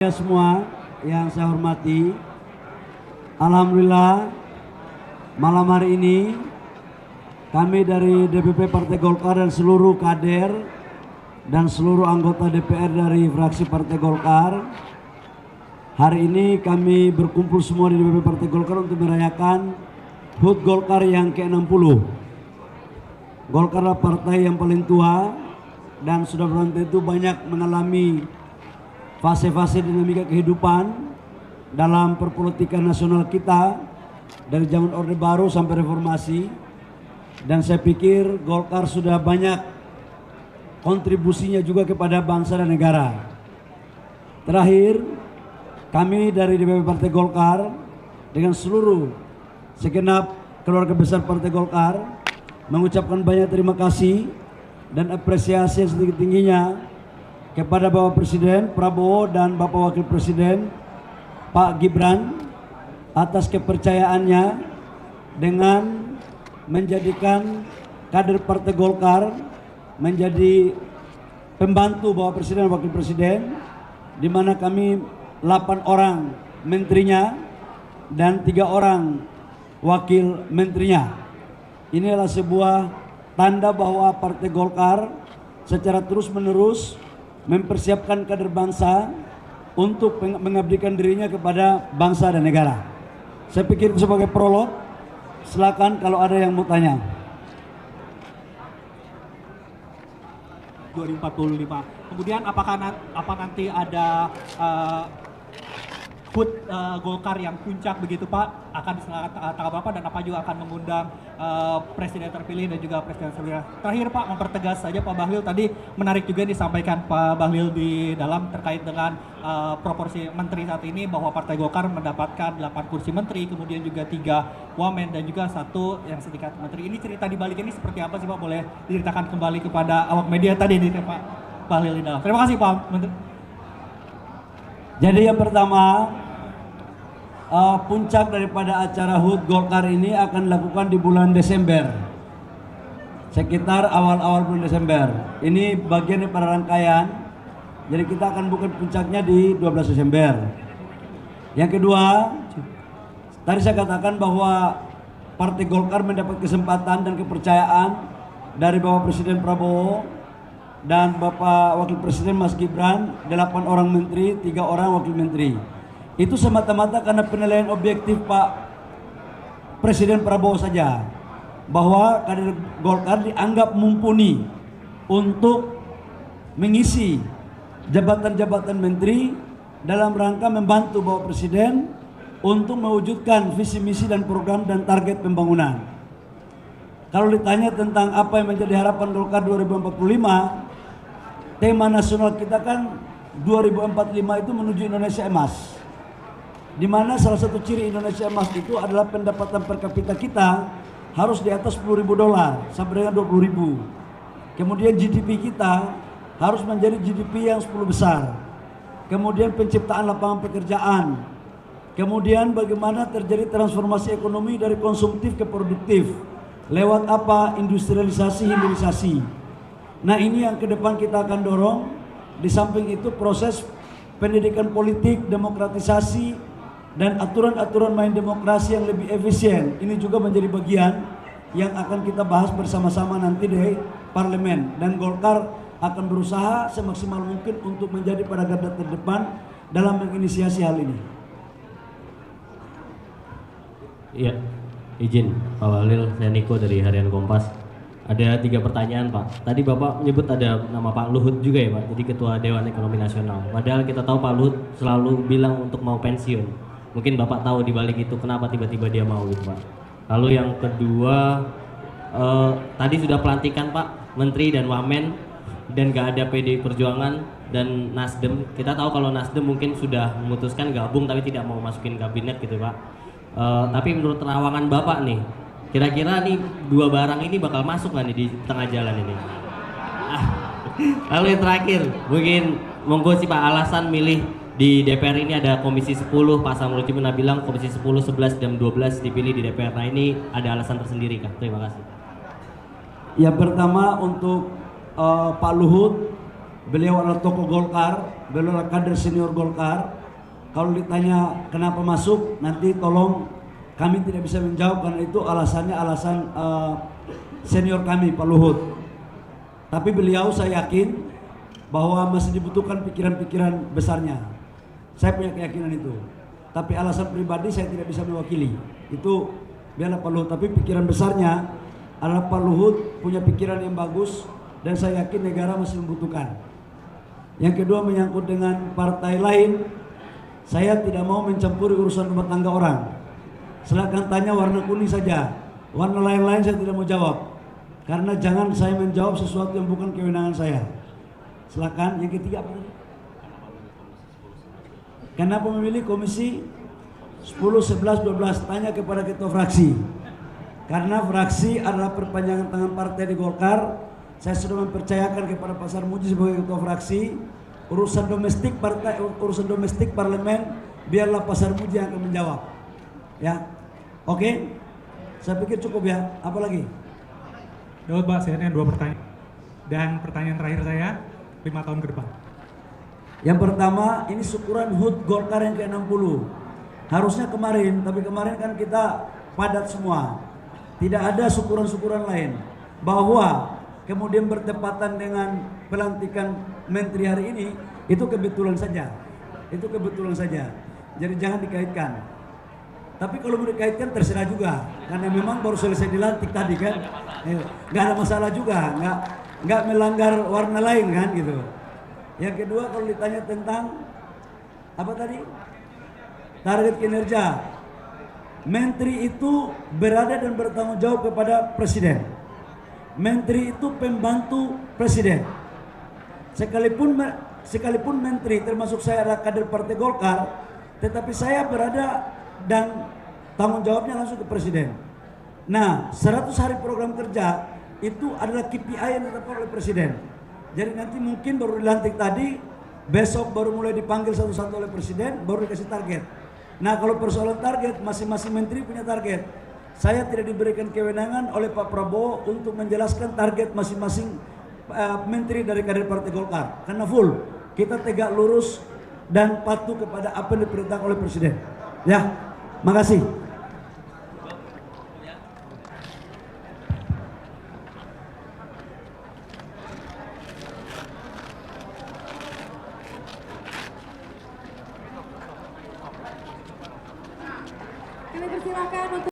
Ya semua yang saya hormati, alhamdulillah malam hari ini kami dari DPP Partai Golkar dan seluruh kader dan seluruh anggota DPR dari fraksi Partai Golkar, hari ini kami berkumpul semua di DPP Partai Golkar untuk merayakan HUT Golkar yang ke-60. Golkar adalah partai yang paling tua dan sudah tentu banyak mengalami fase-fase dinamika kehidupan dalam perpolitikan nasional kita dari zaman Orde Baru sampai reformasi, dan saya pikir Golkar sudah banyak kontribusinya juga kepada bangsa dan negara. Terakhir, kami dari DPP Partai Golkar dengan seluruh segenap keluarga besar Partai Golkar mengucapkan banyak terima kasih dan apresiasi yang setinggi-tingginya kepada Bapak Presiden Prabowo dan Bapak Wakil Presiden Pak Gibran atas kepercayaannya dengan menjadikan kader Partai Golkar menjadi pembantu Bapak Presiden dan Wakil Presiden, di mana kami 8 orang menterinya dan 3 orang wakil menterinya. Ini adalah sebuah tanda bahwa Partai Golkar secara terus-menerus mempersiapkan kader bangsa untuk mengabdikan dirinya kepada bangsa dan negara. Saya pikir itu sebagai prolog. Silakan kalau ada yang mau tanya. 2045. Kemudian apakah nanti ada HUT Golkar yang puncak begitu Pak, akan diselenggarakan tanggal berapa, dan apa juga akan mengundang presiden terpilih dan juga presiden terpilih. Terakhir Pak, mempertegas saja Pak Bahlil, tadi menarik juga disampaikan Pak Bahlil di dalam terkait dengan proporsi menteri saat ini, bahwa Partai Golkar mendapatkan 8 kursi menteri, kemudian juga 3 wamen dan juga 1 yang setingkat menteri. Ini cerita di balik ini seperti apa sih Pak? Boleh diceritakan kembali kepada awak media tadi di Pak Bahlil di dalam. Terima kasih Pak Menteri. Jadi yang pertama, puncak daripada acara HUT Golkar ini akan dilakukan di bulan Desember, sekitar awal-awal bulan Desember. Ini bagian daripada rangkaian, jadi kita akan buka puncaknya di 12 Desember. Yang kedua, tadi saya katakan bahwa Partai Golkar mendapat kesempatan dan kepercayaan dari Bapak Presiden Prabowo dan Bapak Wakil Presiden Mas Gibran, 8 orang menteri, 3 orang wakil menteri. Itu semata-mata karena penilaian objektif Pak Presiden Prabowo saja, bahwa kader Golkar dianggap mumpuni untuk mengisi jabatan-jabatan menteri dalam rangka membantu Bapak Presiden untuk mewujudkan visi misi dan program dan target pembangunan. Kalau ditanya tentang apa yang menjadi harapan Golkar 2045, tema nasional kita kan 2045 itu menuju Indonesia Emas, di mana salah satu ciri Indonesia Emas itu adalah pendapatan per kapita kita harus di atas $10.000 sampai dengan 20.000. Kemudian GDP kita harus menjadi GDP yang 10 besar. Kemudian penciptaan lapangan pekerjaan. Kemudian bagaimana terjadi transformasi ekonomi dari konsumtif ke produktif. Lewat apa? Industrialisasi, hilirisasi. Nah, ini yang ke depan kita akan dorong. Di samping itu proses pendidikan politik, demokratisasi, dan aturan-aturan main demokrasi yang lebih efisien. Ini juga menjadi bagian yang akan kita bahas bersama-sama nanti di parlemen. Dan Golkar akan berusaha semaksimal mungkin untuk menjadi pada garda terdepan dalam menginisiasi hal ini. Iya, izin Pak Bahlil, saya Niko dari Harian Kompas. Ada 3 pertanyaan Pak. Tadi Bapak menyebut ada nama Pak Luhut juga ya Pak, jadi Ketua Dewan Ekonomi Nasional. Padahal kita tahu Pak Luhut selalu bilang untuk mau pensiun. Mungkin Bapak tahu di balik itu kenapa tiba-tiba dia mau gitu Pak. Lalu yang kedua, tadi sudah pelantikan Pak Menteri dan Wamen dan gak ada PDI Perjuangan dan Nasdem. Kita tahu kalau Nasdem mungkin sudah memutuskan gabung tapi tidak mau masukin kabinet gitu Pak. Tapi menurut terawangan Bapak nih, kira-kira nih 2 barang ini bakal masuk nggak nih di tengah jalan ini? Lalu yang terakhir, mungkin monggo sih Pak, alasan milih di DPR ini ada Komisi 10, Pak Samuel pernah bilang Komisi 10, 11, dan 12 dipilih di DPR. Nah ini ada alasan tersendiri kah? Terima kasih. Yang pertama untuk Pak Luhut, beliau adalah tokoh Golkar beliau adalah kader senior Golkar. Kalau ditanya kenapa masuk, nanti tolong kami tidak bisa menjawab karena itu alasannya alasan senior kami Pak Luhut. Tapi beliau saya yakin bahwa masih dibutuhkan pikiran-pikiran besarnya. Saya punya keyakinan itu. Tapi alasan pribadi saya tidak bisa mewakili. Itu biarlah Pak Luhut. Tapi pikiran besarnya adalah Pak Luhut punya pikiran yang bagus dan saya yakin negara masih membutuhkan. Yang kedua menyangkut dengan partai lain. Saya tidak mau mencampuri urusan rumah tangga orang. Silakan tanya warna kuning saja. Warna lain-lain saya tidak mau jawab. Karena jangan saya menjawab sesuatu yang bukan kewenangan saya. Silakan. Yang ketiga apa tadi? Kenapa memilih komisi 10, 11, 12? Tanya kepada ketua fraksi. Karena fraksi adalah perpanjangan tangan partai di Golkar. Saya sudah mempercayakan kepada Pak Sarmuji sebagai ketua fraksi. Urusan domestik partai, urusan domestik parlemen, biarlah Pak Sarmuji yang akan menjawab. Ya, oke? Saya pikir cukup ya. Apa lagi? Daud Pak, saya ada 2 pertanyaan. Dan pertanyaan terakhir saya, 5 tahun ke depan. Yang pertama, ini syukuran HUT Golkar yang ke-60. Harusnya kemarin, tapi kemarin kan kita padat semua. Tidak ada syukuran-syukuran lain. Bahwa kemudian bertepatan dengan pelantikan menteri hari ini, itu kebetulan saja. Itu kebetulan saja. Jadi jangan dikaitkan. Tapi kalau mau dikaitkan terserah juga, karena memang baru selesai dilantik tadi kan. Nggak ada masalah juga, nggak melanggar warna lain kan gitu. Yang kedua kalau ditanya tentang apa tadi? Target kinerja. Menteri itu berada dan bertanggung jawab kepada presiden. Menteri itu pembantu presiden. Sekalipun menteri termasuk saya adalah kader partai Golkar, tetapi saya berada dan tanggung jawabnya langsung ke presiden. Nah, 100 hari program kerja itu adalah KPI yang ditetapkan oleh presiden. Jadi nanti mungkin baru dilantik tadi, besok baru mulai dipanggil satu-satu oleh presiden, baru dikasih target. Nah, kalau persoalan target, masing-masing menteri punya target. Saya tidak diberikan kewenangan oleh Pak Prabowo untuk menjelaskan target masing-masing menteri dari kader partai Golkar. Karena full, kita tegak lurus dan patuh kepada apa yang diperintahkan oleh presiden. Ya, makasih. Kami persilakan untuk